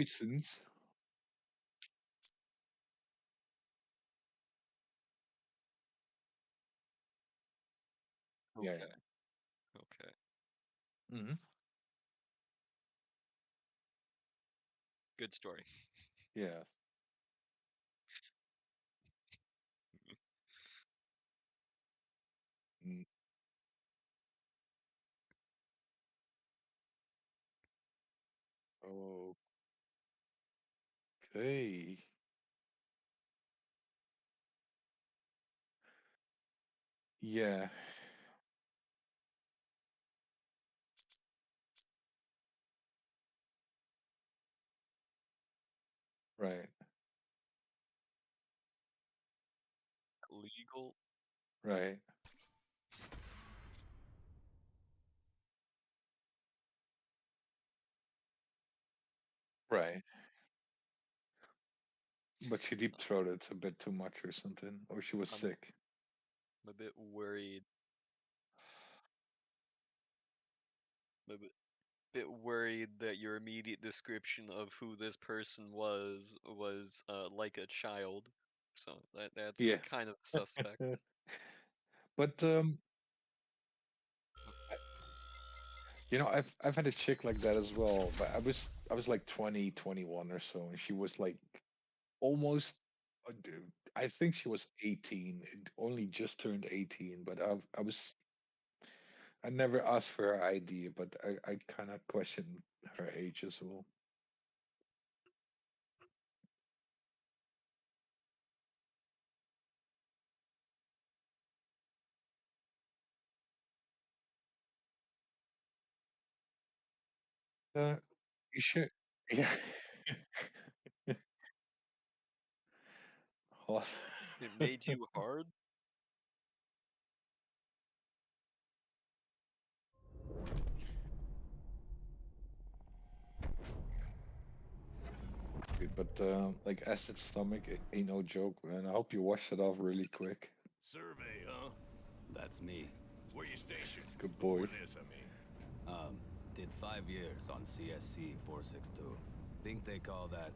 Reasons. Yeah, Okay, yeah. okay. Mhm. Good story. Yeah. Mm, okay. Yeah. Right, Legal? right, right. But she deep throated a bit too much or something, or she was I'm sick. I'm a bit worried. I'm a bit worried that your immediate description of who this person was like a child. So that's Yeah. kind of suspect. But I, I've had a chick like that as well, but I was like 20, 21 or so, and she was like almost. Dude, I think she was 18. Only just turned 18, but I never asked for her ID, but I kind of questioned her age as well. Uh, you should, yeah. Hot. It made you hard? But like acid stomach ain't no joke, man. I hope you wash it off really quick. Survey, huh? That's me. Where you stationed? Good Before boy. this, I mean. Did 5 years on CSC 462. Think they call that,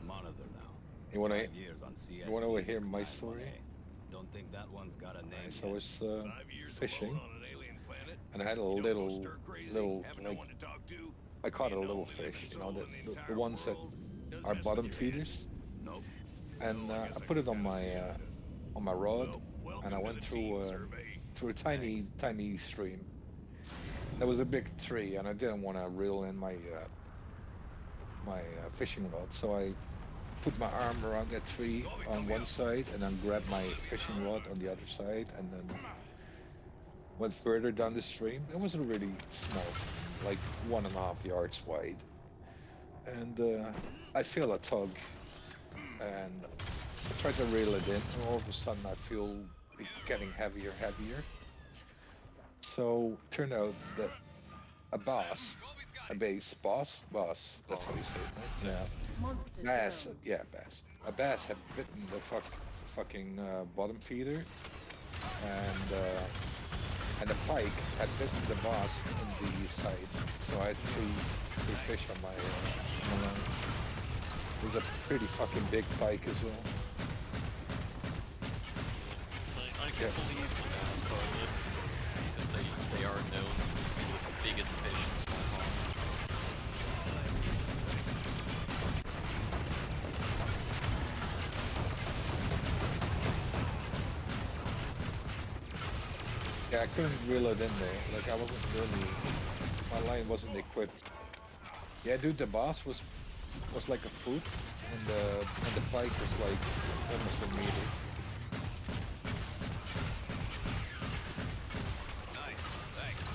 monitor now. You wanna 5 years on you wanna CSC hear my story? 691A. Don't think that one's got a Alright, name so I yet. was 5 years alone fishing, on an alien planet? and I had a You don't go little stir crazy? little Having no like one to talk to? I Do caught you a know little only living fish, soul in the the entire ones that world? Does are mess with bottom your head? feeders, Nope. and Well, I I guess I put can it kind of see how it doesn't. on my rod, Well, and I welcome to the went team, Survey. through a Thanks. tiny stream. There was a big tree, and I didn't want to reel in my fishing rod, so I put my arm around that tree Colby, on come one here. side, and then grabbed my fishing rod on the other side, and then went further down the stream. It was a really small stream, like 1.5 yards wide, and I feel a tug, and I try to reel it in, and all of a sudden I feel it getting heavier, heavier. So turned out that a bass, a bass, bass, that's how you say it, Boss. right? Yeah. Monster Bass, downed. yeah, bass. A bass had bitten fucking bottom feeder, and uh, and the pike had bitten the bass in the side. So I had three fish on my line. It was a pretty fucking big pike as well. I can Yeah, believe the bass part of it because they are known to be the biggest fish in small ponds. yeah, I couldn't reel it in there. Like I wasn't really, my line wasn't equipped. Yeah, dude, the bass was like a foot, and the pike was like almost a meter. Nice. Thanks.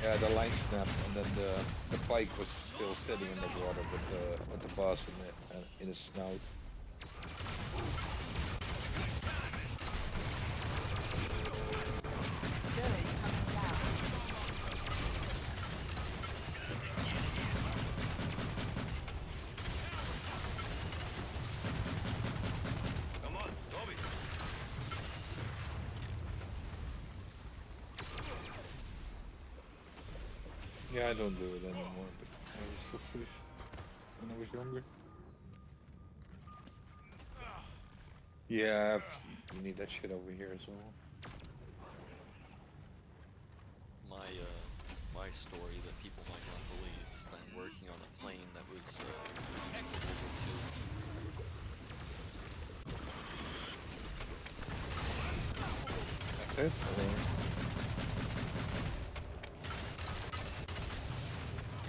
Yeah, the line snapped, and then the pike was still sitting in the water with the bass in his snout. Zone coming down. Come on, Colby. Yeah, I don't do it anymore, but I used to Yeah, you need that shit over here as well. My story that people might not believe is that I'm working on a plane that was World War That's it?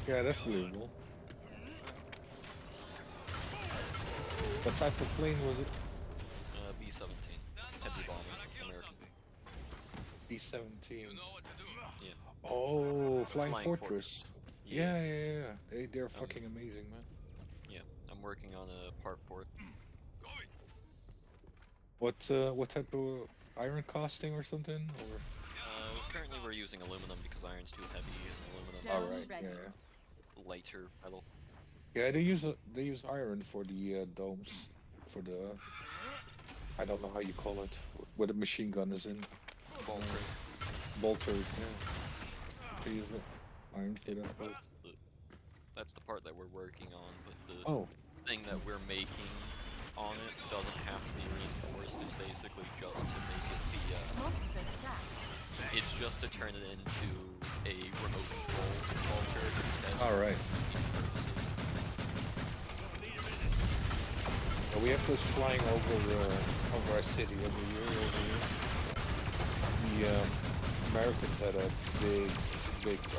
Yeah, that's believable. What type of plane was it? II. B-17, heavy bomber, American. B-17. Yeah, Oh, Flying Flying Fortress. yeah, Yeah. They're um, fucking amazing, man. yeah. I'm working on a part for it. What type of iron casting or something? Or Currently we're using aluminum because iron's too heavy, and aluminum all Dome is right, ready. lighter metal. yeah. They use iron for the domes, for the I don't know how you call it, where the machine gun is in. Bolter. Bolter, yeah. They use it. Iron for Yeah, that. Bolt. that's the part that we're working on, but the Oh, thing that we're making on it doesn't have to be reinforced. It's basically just to make it Monster track. it's just to turn it into a remote control Bolter instead all right. of purposes. We have those flying over our city every year. The Americans had a big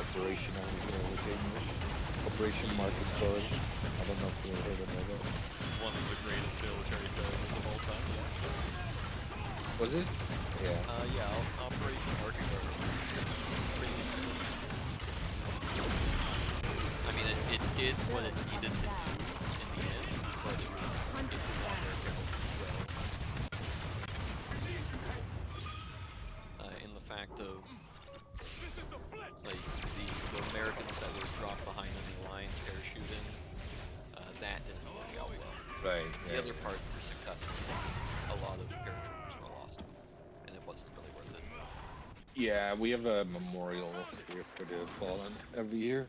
operation over here with English. Operation Market Garden. I don't know if you heard about that. One of the greatest military failures of all time. Was it? Yeah. Yeah, Operation Market Garden. Pretty good. I mean, it did what it needed to do in the end, but it was not well. In the fact of like the Americans that were dropped behind enemy lines parachuting, that didn't work out well. Right. The other parts were successful, but a lot of paratroopers were lost, and it wasn't really worth it. Yeah, we have a memorial here for the fallen every year.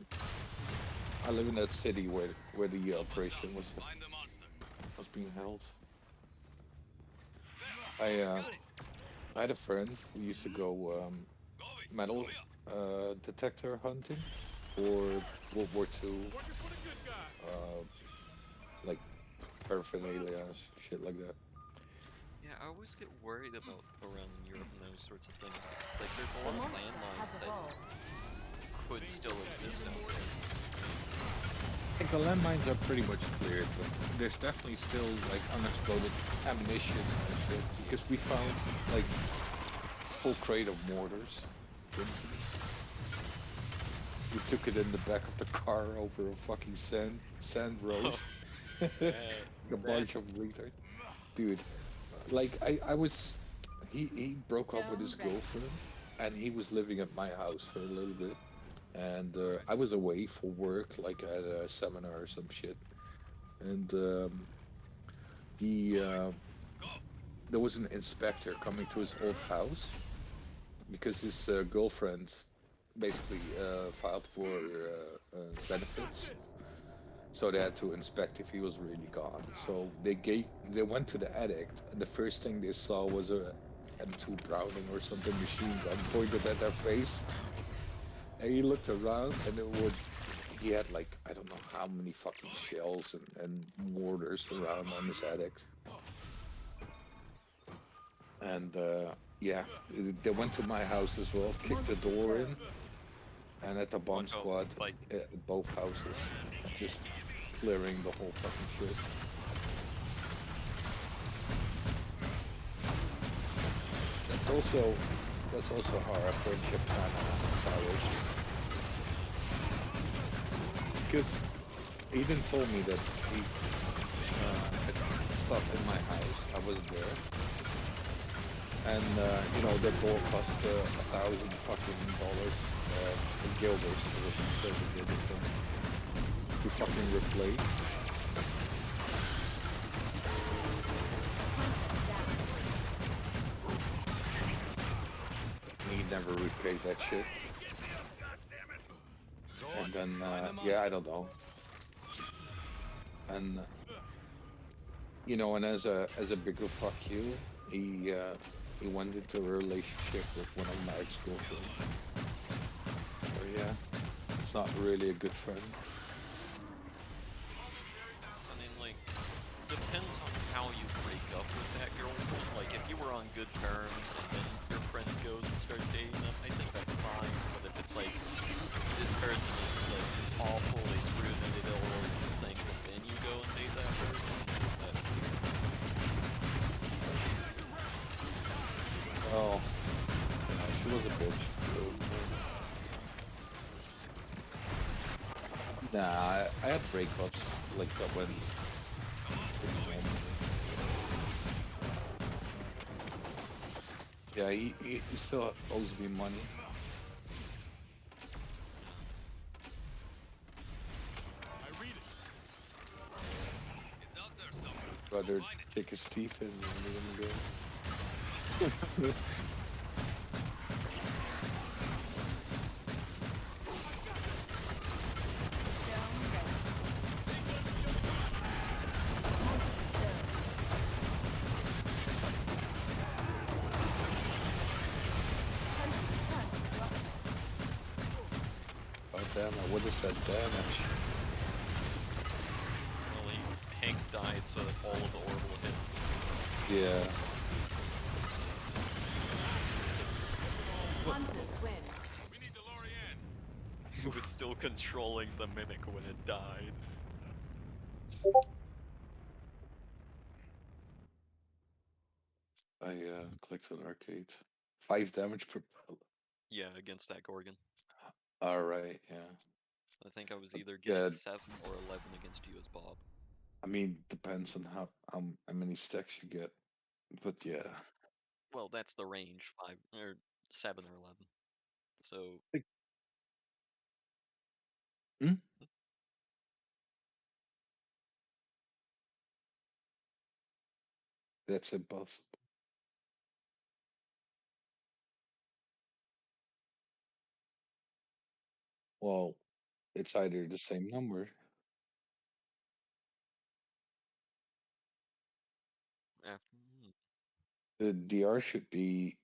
I live in that city where the operation was being held. I had a friend who used to go metal detector hunting for World War II, like paraphernalia, shit like that. Yeah, I always get worried about around in Europe and those sorts of things because like there's a The lot of monster has landmines that evolved. could still exist out there. I think the landmines are pretty much cleared, but there's definitely still like unexploded ammunition and shit because we found like full crate of mortars, for instance. We took it in the back of the car over a fucking sand road. A bunch of retards. Dude, like I was he broke up with his Dome ready. girlfriend and he was living at my house for a little bit. And I was away for work, like at a seminar or some shit. And he there was an inspector coming to his old house because his girlfriend basically filed for benefits. So they had to inspect if he was really gone. So they went to the attic, and the first thing they saw was a M2 Browning or something machine gun pointed at their face. And he looked around, and he had like I don't know how many fucking shells and mortars around on his attic. And yeah, they went to my house as well, kicked the door in, and at the bomb Watch out, squad like at both houses, just clearing the whole fucking shit. That's also how our friendship kind of soured. Because he didn't told me that he had stuff in my house. I wasn't there. And you know, the door cost $1,000 fucking in guilders. It was so ridiculous to fucking replace. He never repaid that shit. And then, yeah, I don't know. And You know, and as a bigger fuck you, he went into a relationship with one of my ex-girlfriends. So yeah, it's not really a good friend. I mean, like, depends on how you break up with that girlfriend. Like, if you were on good terms and then your friend goes and starts dating them, I think that's fine. But if it's like this person is like awful, they screwed me, they did all of these things, and then you go and date that person, that's weird. Oh, yeah, she was a bitch. So, nah, I had breakups like that went pretty normal. Yeah, he still owes me money. It's out there somewhere. Go Rather find it. kick his teeth in and meet him again. Dome ready. Multi-turret drop. God damn it, what is that damage? Well, Hank died so that all of the orbital hit. Yeah. Hunters win. We need DeLorean. He was still controlling the mimic when it died. I clicked on arcade. 5 damage per pellet. Yeah, against that Gorgon. Alright, yeah. I think I was either getting Yeah, 7 or 11 against you as Bob. I mean, depends on how many stacks you get. But yeah. Well, that's the range, 5 or 7 or 11. So, Hmm? That's impossible. Well, it's either the same number. after, The DR should be,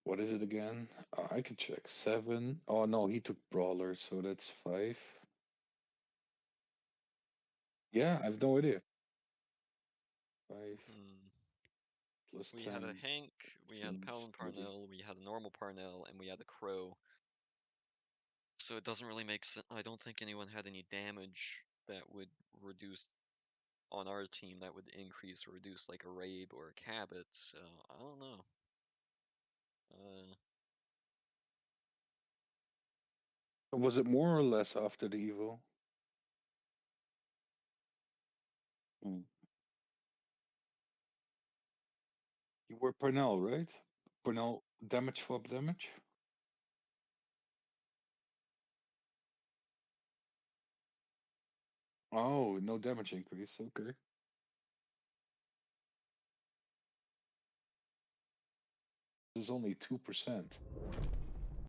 what is it again? I can check. 7. Oh no, he took Brawler, so that's 5. Yeah, I have no idea. 5 hmm, plus we had a 10, Hank, we had a 15, Paladin 30. Parnell, we had a normal Parnell, and we had a Crow. So it doesn't really make sense. I don't think anyone had any damage that would reduce on our team that would increase or reduce like a Rabe or a Cabot. So I don't know. Uh, Was it more or less after the evil? Hmm. You were Purnell, right? Purnell damage swap damage? Oh, no damage increase. Okay. There's only 2%.